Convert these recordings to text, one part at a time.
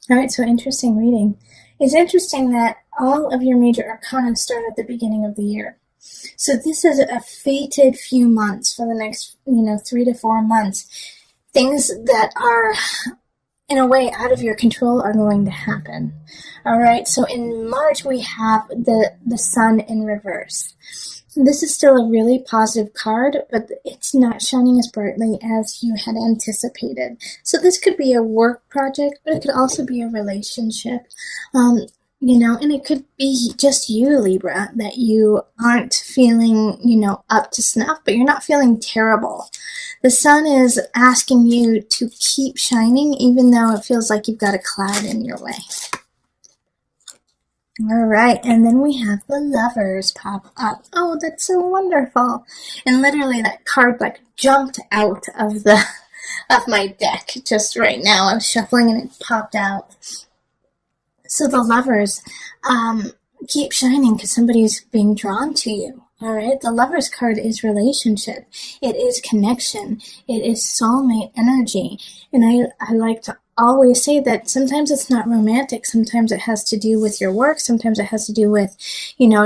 All right, so interesting reading. It's interesting that all of your major arcana start at the beginning of the year. So this is a fated few months for the next, 3 to 4 months. Things that are, in a way, out of your control are going to happen. All right, so in March we have the sun in reverse. This is still a really positive card, but it's not shining as brightly as you had anticipated. So this could be a work project, but it could also be a relationship. And it could be just you, Libra, that you aren't feeling, up to snuff, but you're not feeling terrible. The sun is asking you to keep shining, even though it feels like you've got a cloud in your way. All right, and then we have the Lovers pop up. Oh, that's so wonderful. And literally that card jumped out of my deck just right now. I was shuffling and it popped out. So the Lovers keep shining because somebody's being drawn to you. All right, the Lovers card is relationship. It is connection. It is soulmate energy. And I like to always say that sometimes it's not romantic. Sometimes it has to do with your work. Sometimes it has to do with,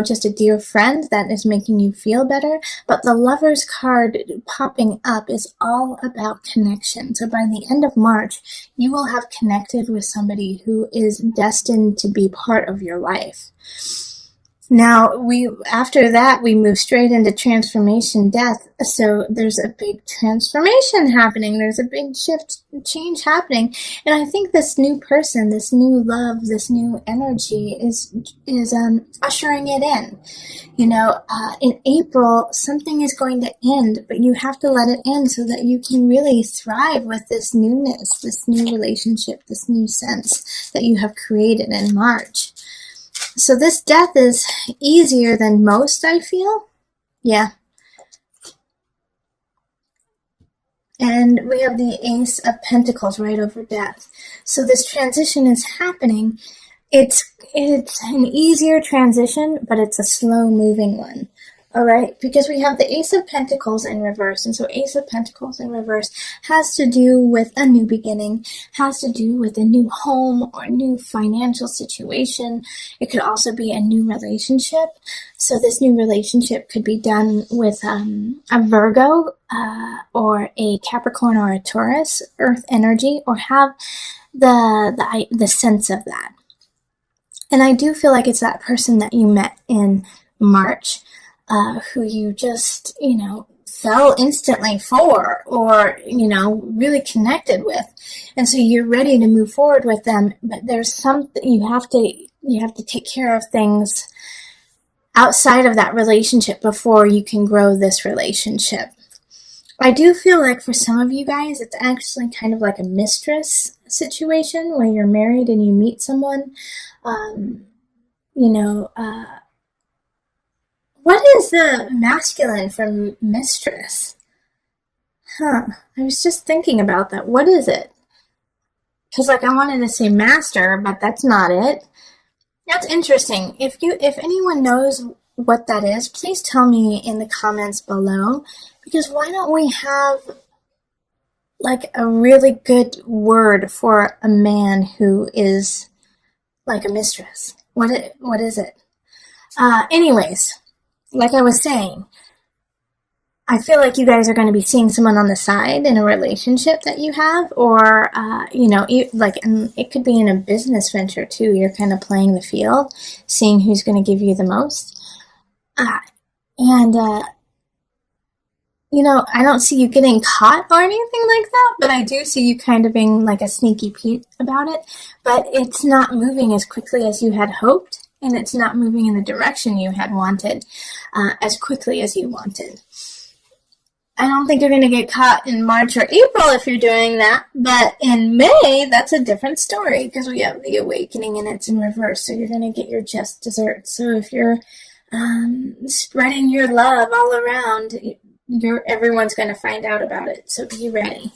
just a dear friend that is making you feel better. But the Lovers card popping up is all about connection. So by the end of March, you will have connected with somebody who is destined to be part of your life. Now, after that, we move straight into transformation death. So there's a big transformation happening. There's a big change happening. And I think this new person, this new love, this new energy is ushering it in. In April, something is going to end, but you have to let it end so that you can really thrive with this newness, this new relationship, this new sense that you have created in March. So this death is easier than most, I feel. Yeah. And we have the Ace of Pentacles right over death. So this transition is happening. It's an easier transition, but it's a slow-moving one. All right, because we have the Ace of Pentacles in reverse. And so Ace of Pentacles in reverse has to do with a new beginning, has to do with a new home or a new financial situation. It could also be a new relationship. So this new relationship could be done with a Virgo or a Capricorn or a Taurus, Earth energy, or have the sense of that. And I do feel like it's that person that you met in March. Who you just, fell instantly for or, really connected with. And so you're ready to move forward with them, but there's something you have to take care of things outside of that relationship before you can grow this relationship. I do feel like for some of you guys, it's actually kind of like a mistress situation where you're married and you meet someone, what is the masculine for mistress? I was just thinking about that. What is it? Because I wanted to say master, but that's not it. That's interesting. If anyone knows what that is, please tell me in the comments below. Because why don't we have a really good word for a man who is like a mistress? What is it? Anyways. Like I was saying, I feel like you guys are going to be seeing someone on the side in a relationship that you have, or, and it could be in a business venture too. You're kind of playing the field, seeing who's going to give you the most. I don't see you getting caught or anything like that, but I do see you kind of being like a sneaky Pete about it, but it's not moving as quickly as you had hoped. And it's not moving in the direction you had wanted as quickly as you wanted. I don't think you're going to get caught in March or April if you're doing that. But in May, that's a different story because we have the awakening and it's in reverse. So you're going to get your just desserts. So if you're spreading your love all around, everyone's going to find out about it. So be ready.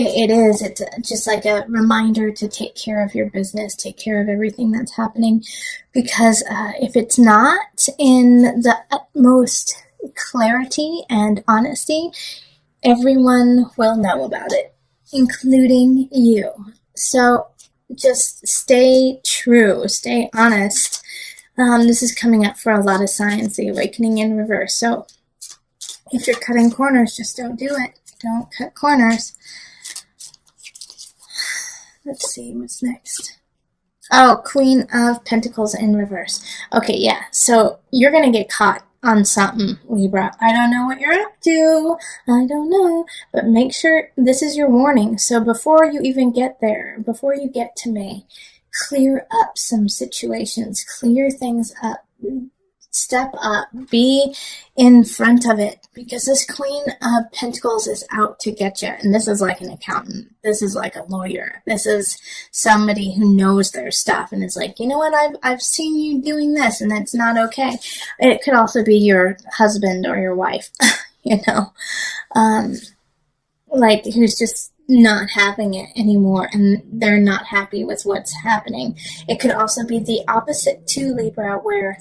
It's just like a reminder to take care of your business, take care of everything that's happening, because if it's not in the utmost clarity and honesty, everyone will know about it. including you. So just stay true, stay honest. This is coming up for a lot of signs, the awakening in reverse. So if you're cutting corners, just don't do it. Don't cut corners. Let's see, what's next? Oh, Queen of Pentacles in reverse. Okay, yeah, so you're going to get caught on something, Libra. I don't know what you're up to. I don't know. But make sure this is your warning. So before you even get there, before you get to May, clear up some situations. Clear things up. Step up. Be in front of it. Because this Queen of Pentacles is out to get you. And this is like an accountant. This is like a lawyer. This is somebody who knows their stuff and is like, you know what, I've seen you doing this and that's not okay. It could also be your husband or your wife, you know, like who's just not having it anymore and they're not happy with what's happening. It could also be the opposite too, Libra, where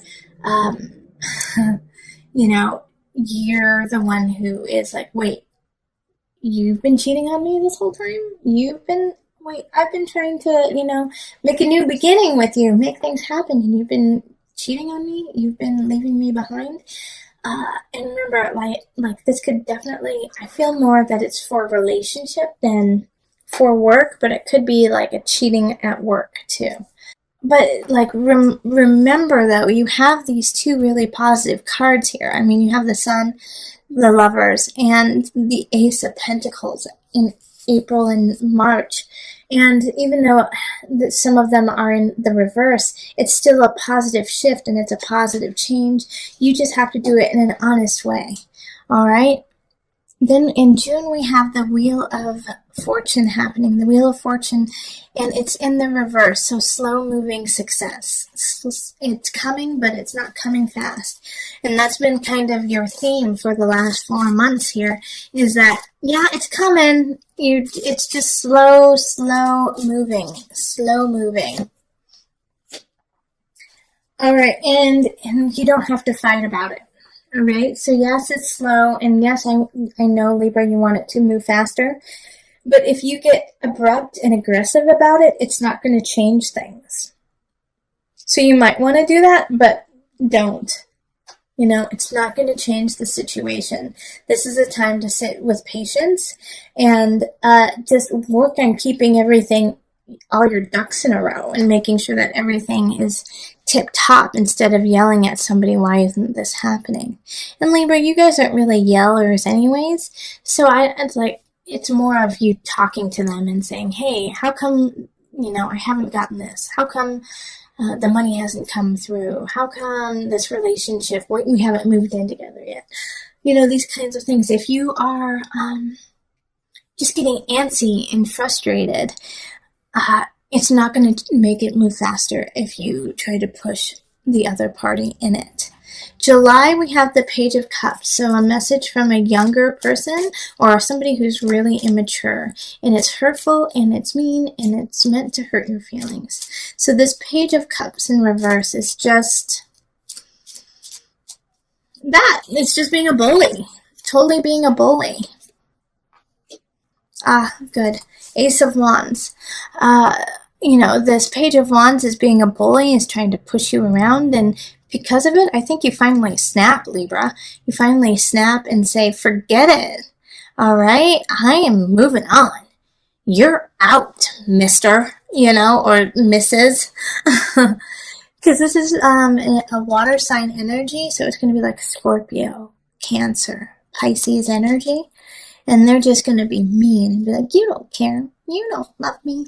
you know, you're the one who is like, wait, you've been cheating on me this whole time? I've been trying to, you know, make a new beginning with you, make things happen, and you've been cheating on me? You've been leaving me behind? And remember, like this could definitely, I feel more that it's for a relationship than for work, but it could be like a cheating at work too. But like remember though, you have these two really positive cards here. I mean, you have the Sun, the Lovers, and the Ace of Pentacles in April and March. And even though some of them are in the reverse, it's still a positive shift and it's a positive change. You just have to do it in an honest way. All right? Then in June, we have the Wheel of Fortune happening, the Wheel of Fortune, and it's in the reverse, so slow-moving success. It's coming, but it's not coming fast. And that's been kind of your theme for the last 4 months here, is that, yeah, it's coming. It's just slow moving. All right, and you don't have to fight about it. All right, so yes, it's slow, and yes, I know, Libra, you want it to move faster, but if you get abrupt and aggressive about it, it's not going to change things. So you might want to do that, but don't. You know, it's not going to change the situation. This is a time to sit with patience and just work on keeping everything, all your ducks in a row, and making sure that everything is tip-top instead of yelling at somebody, why isn't this happening? And Libra, you guys aren't really yellers anyways, so it's more of you talking to them and saying, hey, how come, you know, I haven't gotten this? How come the money hasn't come through? How come this relationship, we haven't moved in together yet? You know, these kinds of things. If you are just getting antsy and frustrated, it's not going to make it move faster if you try to push the other party in it. July, we have the Page of Cups, so a message from a younger person or somebody who's really immature, and it's hurtful and it's mean and it's meant to hurt your feelings. So this Page of Cups in reverse is just that. It's just being a bully, totally being a bully. Good. Ace of Wands. You know, this Page of Wands is being a bully, is trying to push you around, and because of it, I think you finally snap, Libra. You finally snap and say, forget it. All right? I am moving on. You're out, mister, you know, or Mrs. Because this is a water sign energy, so it's going to be like Scorpio, Cancer, Pisces energy. And they're just going to be mean and be like, you don't care. You don't love me.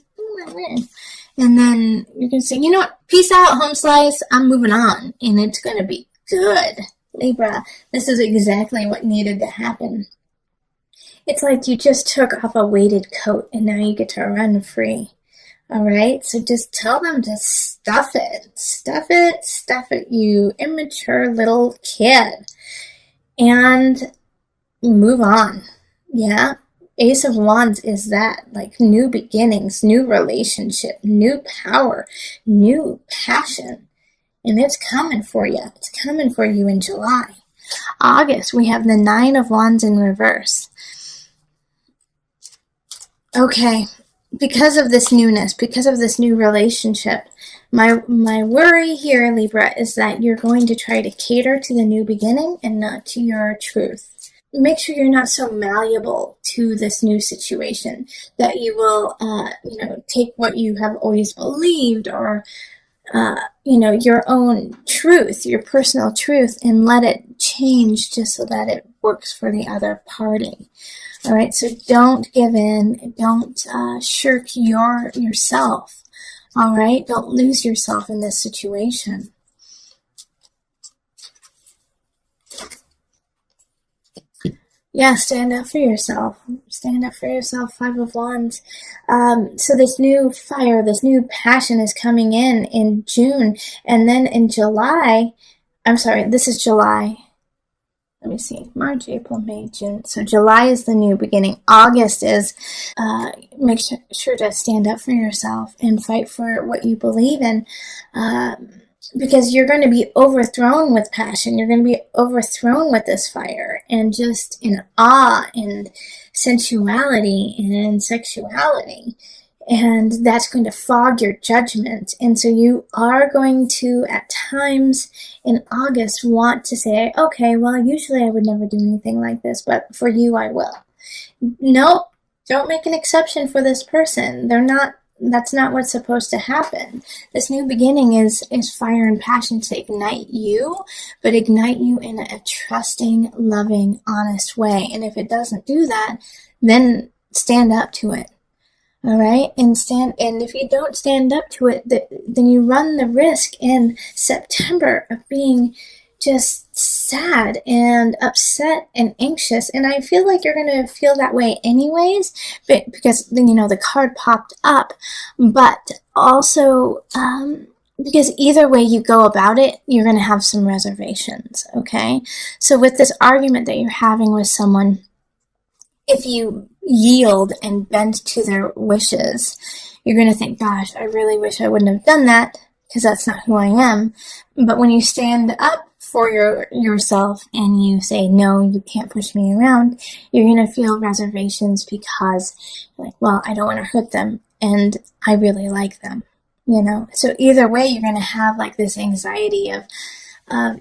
And then you're going to say, you know what? Peace out, home slice. I'm moving on. And it's going to be good. Libra, this is exactly what needed to happen. It's like you just took off a weighted coat and now you get to run free. All right? So just tell them to stuff it. Stuff it. Stuff it, you immature little kid. And move on. Yeah? Ace of Wands is that, like new beginnings, new relationship, new power, new passion. And it's coming for you. It's coming for you in July. August, we have the Nine of Wands in reverse. Okay, because of this newness, because of this new relationship, my worry here, Libra, is that you're going to try to cater to the new beginning and not to your truth. Make sure you're not so malleable to this new situation that you will, take what you have always believed, or your own truth, your personal truth, and let it change just so that it works for the other party. All right, so don't give in. Don't shirk yourself. All right, don't lose yourself in this situation. Yeah, stand up for yourself. Stand up for yourself, Five of Wands. So this new fire, this new passion is coming in June. And then in July, I'm sorry, this is July. Let me see, March, April, May, June. So July is the new beginning. August is, make sure to stand up for yourself and fight for what you believe in. Because you're going to be overthrown with passion. You're going to be overthrown with this fire, and just in awe and sensuality and sexuality. And that's going to fog your judgment. And so you are going to, at times in August, want to say, okay, well, usually I would never do anything like this, but for you, I will. Nope, don't make an exception for this person. That's not what's supposed to happen. This new beginning is fire and passion to ignite you, but ignite you in a trusting, loving, honest way. And if it doesn't do that, then stand up to it. All right, and if you don't stand up to it, then you run the risk in September of being just sad and upset and anxious. And I feel like you're going to feel that way anyways, because the card popped up, but also because either way you go about it, you're going to have some reservations. Okay, so with this argument that you're having with someone, if you yield and bend to their wishes, you're going to think, gosh, I really wish I wouldn't have done that, because that's not who I am. But when you stand up for yourself and you say, no, you can't push me around, you're going to feel reservations because you're like, well, I don't want to hurt them and I really like them, So either way, you're going to have like this anxiety of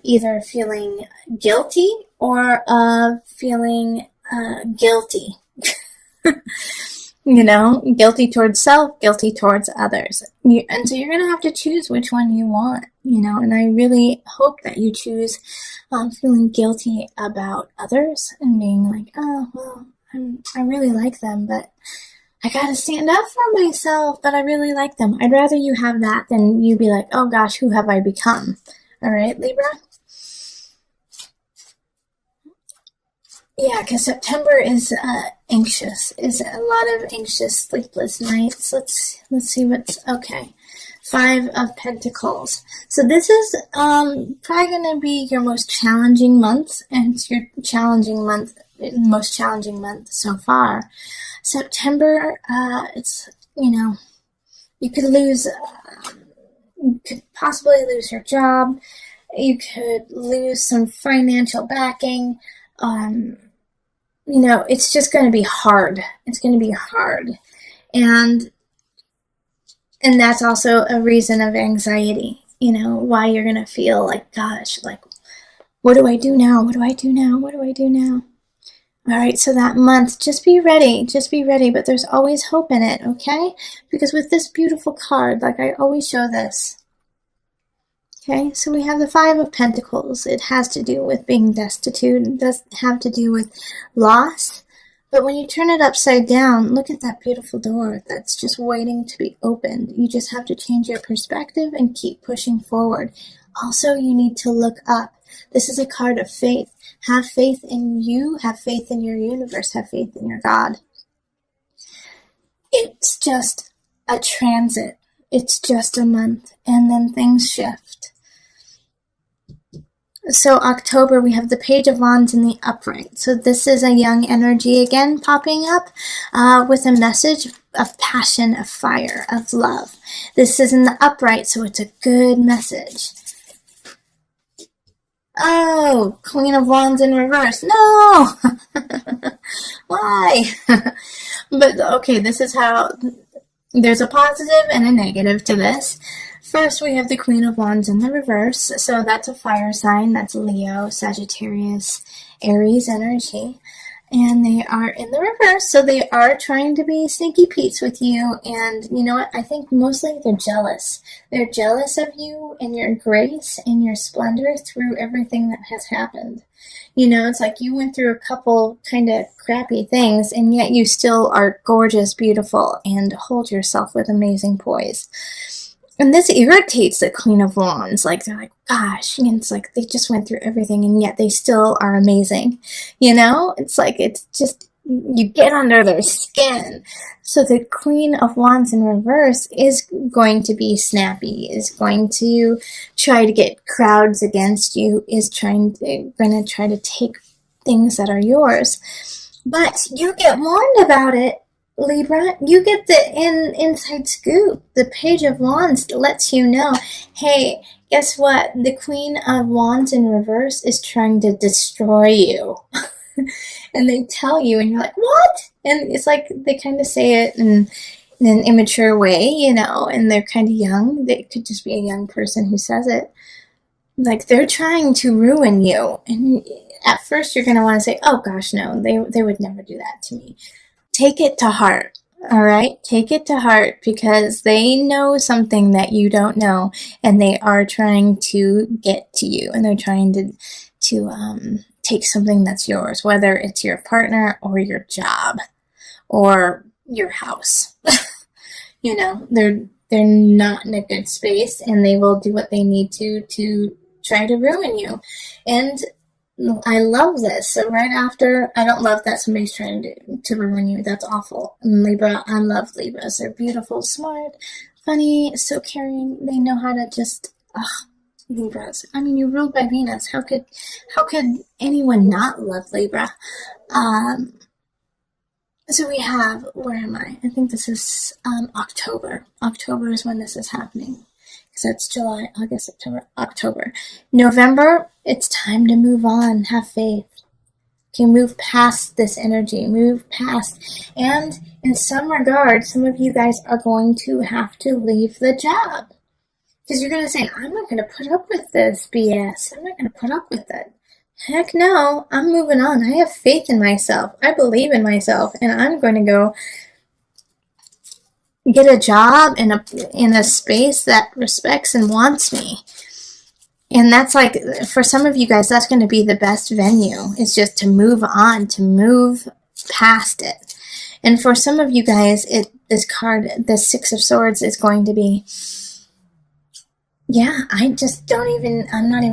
either feeling guilty or of feeling guilty. Guilty towards self, guilty towards others. And so you're going to have to choose which one you want, and I really hope that you choose feeling guilty about others and being like, oh, well, I really like them, but I got to stand up for myself, but I really like them. I'd rather you have that than you be like, oh gosh, who have I become? All right, Libra? Yeah, because September is anxious. Is a lot of anxious, sleepless nights. Let's see what's okay. 5 of Pentacles. So this is probably going to be your most challenging month, and it's your most challenging month so far. September, it's you could possibly lose your job. You could lose some financial backing. It's just going to be hard. It's going to be hard. And that's also a reason of anxiety, why you're going to feel like, gosh, like, what do I do now? What do I do now? What do I do now? All right, so that month, just be ready, but there's always hope in it, okay? Because with this beautiful card, like I always show this, okay, so we have the 5 of Pentacles. It has to do with being destitute. It does have to do with loss. But when you turn it upside down, look at that beautiful door that's just waiting to be opened. You just have to change your perspective and keep pushing forward. Also, you need to look up. This is a card of faith. Have faith in you. Have faith in your universe. Have faith in your God. It's just a transit. It's just a month. And then things shift. So October, we have the Page of Wands in the upright. So this is a young energy again popping up with a message of passion, of fire, of love. This is in the upright, so it's a good message. Oh, Queen of Wands in reverse. No! Why? But okay, this is how there's a positive and a negative to this. First, we have the Queen of Wands in the reverse. So that's a fire sign. That's Leo, Sagittarius, Aries energy. And they are in the reverse, so they are trying to be sneaky Pete's with you. And you know what? I think mostly they're jealous. They're jealous of you and your grace and your splendor through everything that has happened. You know, it's like you went through a couple kind of crappy things, and yet you still are gorgeous, beautiful, and hold yourself with amazing poise. And this irritates the Queen of Wands. Like, they're like, gosh, and it's like they just went through everything, and yet they still are amazing. You know? It's like, it's just, you get under their skin. So the Queen of Wands in reverse is going to be snappy, is going to try to get crowds against you, is going to try to take things that are yours. But you get warned about it. Libra, you get the inside scoop. The Page of Wands lets you know, hey, guess what? The Queen of Wands in reverse is trying to destroy you. And they tell you, and you're like, what? And it's like they kind of say it in an immature way, you know, and they're kind of young. They could just be a young person who says it. Like, they're trying to ruin you. And at first you're going to want to say, oh gosh, no, they would never do that to me. Take it to heart, all right? Take it to heart, because they know something that you don't know, and they are trying to get to you, and they're trying to take something that's yours, whether it's your partner or your job or your house. You know, they're not in a good space, and they will do what they need to try to ruin you. And I love this. So right after, I don't love that somebody's trying to ruin you. That's awful. And Libra, I love Libras. They're beautiful, smart, funny, so caring. They know how to just, Libras. I mean, you're ruled by Venus. How could anyone not love Libra? So we have, where am I? I think this is October. October is when this is happening. So it's July, August, September, October. November, it's time to move on. Have faith. Okay, move past this energy. Move past. And in some regard, some of you guys are going to have to leave the job. Because you're going to say, I'm not going to put up with this BS. I'm not going to put up with it. Heck no, I'm moving on. I have faith in myself. I believe in myself. And I'm going to go get a job in a space that respects and wants me. And that's like, for some of you guys, that's going to be the best venue. It's just to move on, to move past it. And for some of you guys, this card, the Six of Swords, is going to be, yeah, I'm not even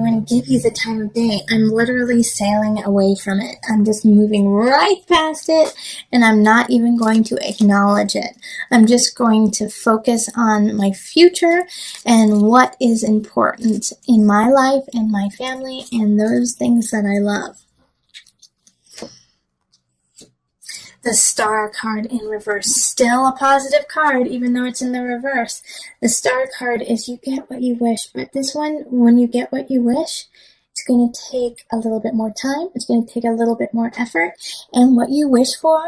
going to give you the time of day. I'm literally sailing away from it. I'm just moving right past it, and I'm not even going to acknowledge it. I'm just going to focus on my future and what is important in my life and my family and those things that I love. The Star card in reverse, still a positive card, even though it's in the reverse. The Star card is you get what you wish, but this one, when you get what you wish, it's going to take a little bit more time. It's going to take a little bit more effort, and what you wish for,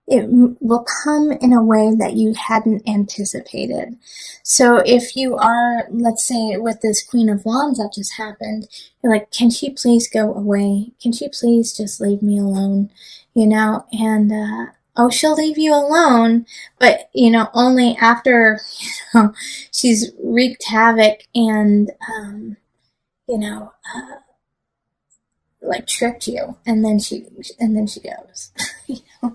it will come in a way that you hadn't anticipated. So if you are, let's say, with this Queen of Wands that just happened, you're like, can she please go away? Can she please just leave me alone? You know, and, she'll leave you alone, but, you know, only after, you know, she's wreaked havoc and, like tricked you, and then she goes. You know,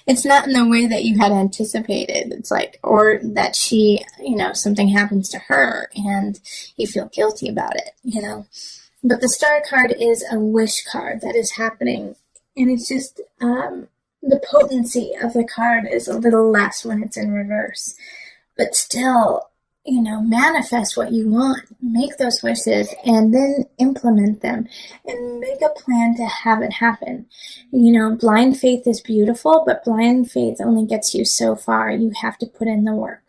it's not in the way that you had anticipated. It's like, or that she, you know, something happens to her and you feel guilty about it, you know. But the Star card is a wish card that is happening. And it's just, the potency of the card is a little less when it's in reverse. But still, you know, manifest what you want. Make those wishes and then implement them. And make a plan to have it happen. You know, blind faith is beautiful, but blind faith only gets you so far. You have to put in the work.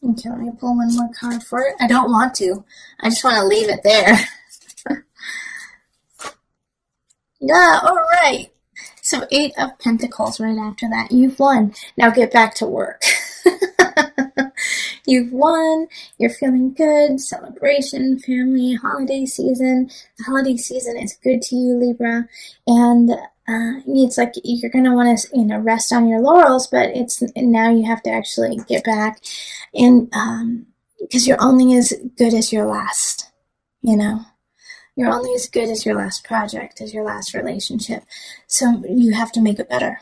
Okay, let me pull one more card for it. I don't want to. I just want to leave it there. Yeah, all right. So 8 of Pentacles right after that. You've won. Now get back to work. You've won. You're feeling good. Celebration, family, holiday season. The holiday season is good to you, Libra. And it's like you're going to want to, rest on your laurels, but it's now you have to actually get back. And because you're only as good as your last, you know. You're only as good as your last project, as your last relationship. So you have to make it better.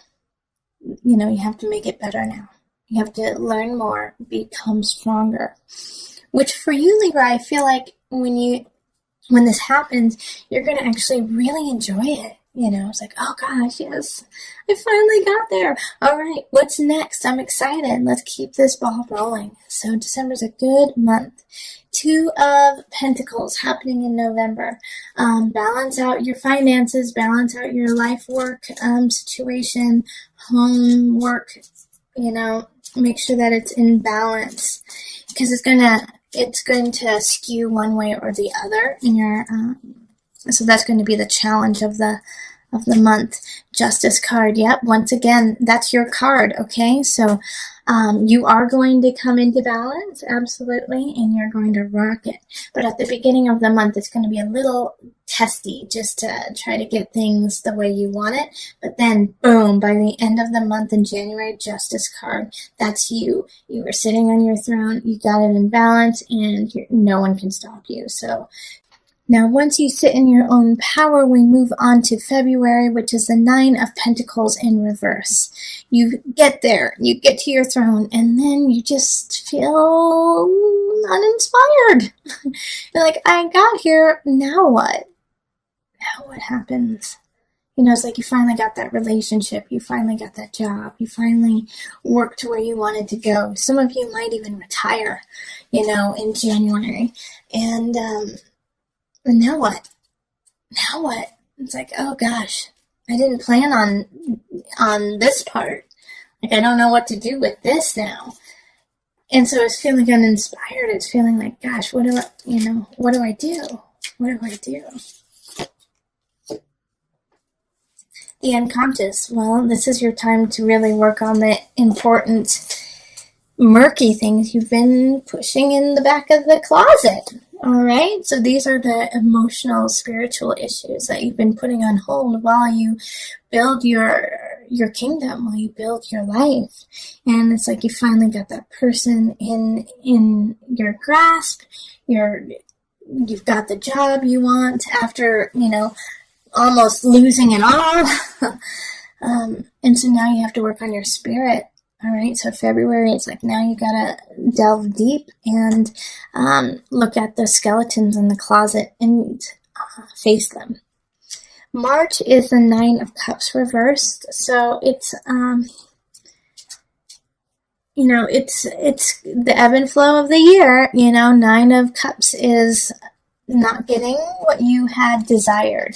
You have to make it better now. You have to learn more, become stronger. Which for you, Libra, I feel like when this happens, you're going to actually really enjoy it. It's like, oh gosh, yes, I finally got there. All right, what's next? I'm excited. Let's keep this ball rolling. So December's a good month. 2 of Pentacles happening in November. Balance out your finances, balance out your life work situation, home work, make sure that it's in balance, because it's going to skew one way or the other in your so that's going to be the challenge of the month. Justice card. Yep. Once again, that's your card. Okay. So, you are going to come into balance. Absolutely. And you're going to rock it. But at the beginning of the month, it's going to be a little testy just to try to get things the way you want it. But then boom, by the end of the month in January, Justice card. That's you. You were sitting on your throne. You got it in balance and no one can stop you. So, now, once you sit in your own power, we move on to February, which is the 9 of Pentacles in reverse. You get there, you get to your throne, and then you just feel uninspired. You're like, I got here, now what? Now what happens? It's like you finally got that relationship, you finally got that job, you finally worked to where you wanted to go. Some of you might even retire, in January. And now what? Now what? It's like, oh gosh, I didn't plan on this part. Like, I don't know what to do with this now. And so it's feeling uninspired. It's feeling like, gosh, what do I do? What do I do? The unconscious. Well, this is your time to really work on the important, murky things you've been pushing in the back of the closet. All right, so these are the emotional, spiritual issues that you've been putting on hold while you build your kingdom, while you build your life. And it's like you finally got that person in your grasp. You've got the job you want after, almost losing it all. And so now you have to work on your spirit. All right, so February, it's like now you gotta delve deep and look at the skeletons in the closet and face them. March is the 9 of Cups reversed, so it's it's the ebb and flow of the year. 9 of Cups is not getting what you had desired.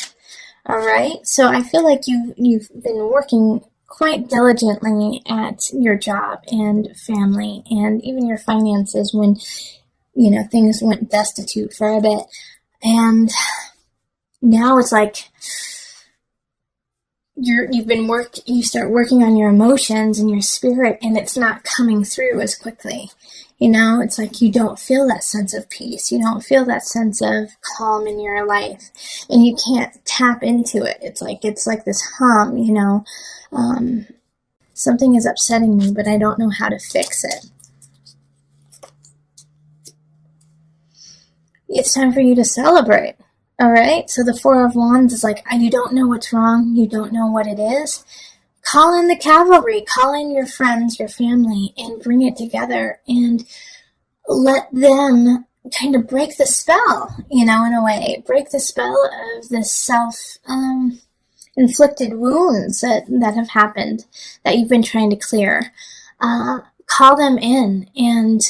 All right, so I feel like you've been working quite diligently at your job and family and even your finances when, things went destitute for a bit. And now it's like you start working on your emotions and your spirit, and it's not coming through as quickly. It's like you don't feel that sense of peace. You don't feel that sense of calm in your life, and you can't tap into it. It's like this hum, something is upsetting me, but I don't know how to fix it. It's time for you to celebrate. All right. So the 4 of Wands is like, you don't know what's wrong. You don't know what it is. Call in the cavalry, call in your friends, your family, and bring it together and let them kind of break the spell, in a way. Break the spell of this self-inflicted wounds that have happened that you've been trying to clear. Call them in and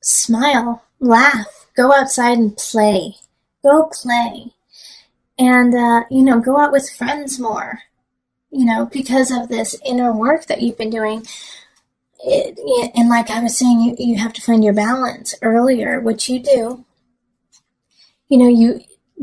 smile, laugh, go outside and play. Go play. And, go out with friends more. Because of this inner work that you've been doing. And like I was saying, you have to find your balance earlier, which you do.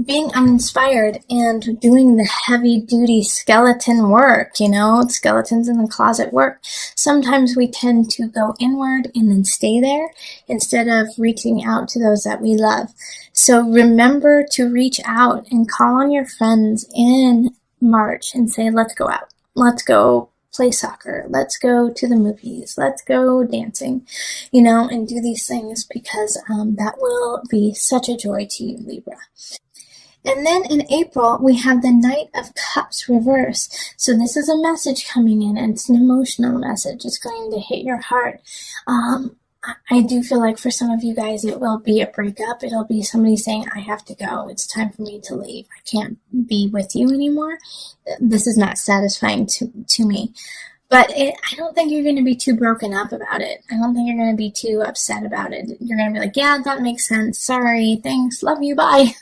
being uninspired and doing the heavy-duty skeleton work, skeletons in the closet work. Sometimes we tend to go inward and then stay there instead of reaching out to those that we love. So remember to reach out and call on your friends in March and say, let's go out. Let's go play soccer. Let's go to the movies. Let's go dancing, and do these things because that will be such a joy to you, Libra. And then in April, we have the Knight of Cups reverse. So this is a message coming in, and it's an emotional message. It's going to hit your heart. I do feel like for some of you guys, it will be a breakup. It'll be somebody saying, I have to go. It's time for me to leave. I can't be with you anymore. This is not satisfying to me. But I don't think you're going to be too broken up about it. I don't think you're going to be too upset about it. You're going to be like, yeah, that makes sense. Sorry. Thanks. Love you. Bye.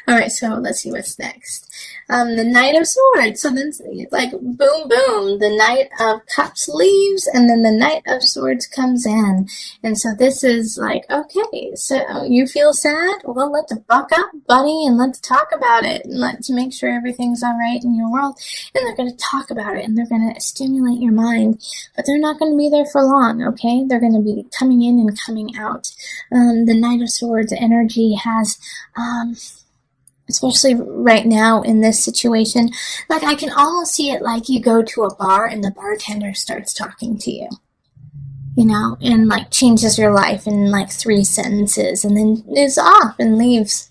All right. So let's see what's next. The Knight of Swords. So then it's like boom, boom. The Knight of Cups leaves and then the Knight of Swords comes in. And so this is like, okay, so you feel sad? Well, let's buck up, buddy, and let's talk about it. And let's make sure everything's all right in your world. And they're going to talk about it and they're going to stimulate your mind. But they're not going to be there for long, okay? They're going to be coming in and coming out. The Knight of Swords energy has... especially right now in this situation, like I can almost see it like you go to a bar and the bartender starts talking to you, and like changes your life in like 3 sentences and then is off and leaves,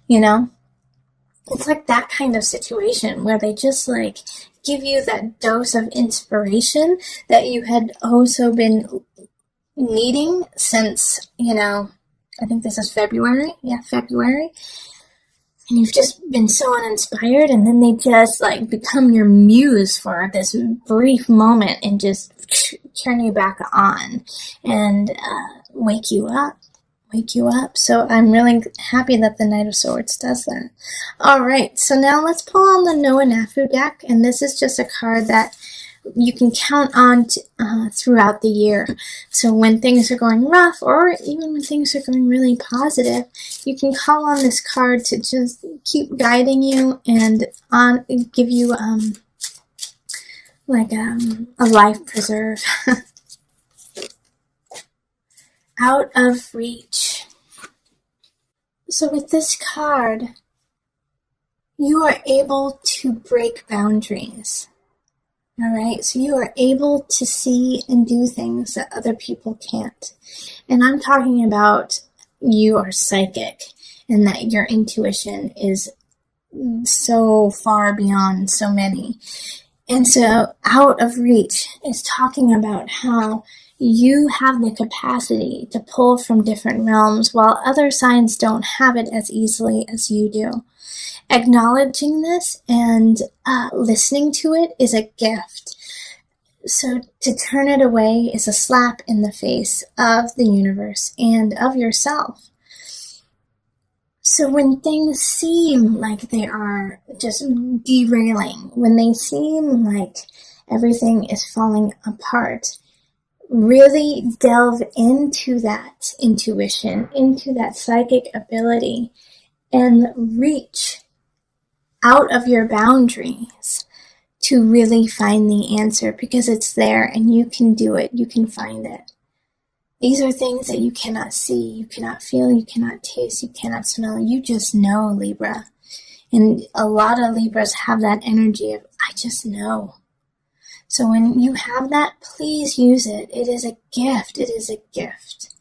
It's like that kind of situation where they just like give you that dose of inspiration that you had also been needing since, I think this is February. Yeah, February. And you've just been so uninspired, and then they just like become your muse for this brief moment and just turn you back on and wake you up. So I'm really happy that the Knight of Swords does that. All right, so now let's pull on the Noah Nafu deck, and this is just a card that you can count on throughout the year. So when things are going rough, or even when things are going really positive, you can call on this card to just keep guiding you and give you a life preserve. Out of reach. So with this card, you are able to break boundaries. All right, so you are able to see and do things that other people can't. And I'm talking about you are psychic and that your intuition is so far beyond so many. And so out of reach is talking about how you have the capacity to pull from different realms while other signs don't have it as easily as you do. Acknowledging this and listening to it is a gift. So to turn it away is a slap in the face of the universe and of yourself. So when things seem like they are just derailing, when they seem like everything is falling apart, really delve into that intuition, into that psychic ability, and reach out of your boundaries to really find the answer, because it's there and you can do it. You can find it. These are things that you cannot see, you cannot feel, you cannot taste, you cannot smell. You just know, Libra. And a lot of Libras have that energy of, I just know. So when you have that, please use it. It is a gift. It is a gift.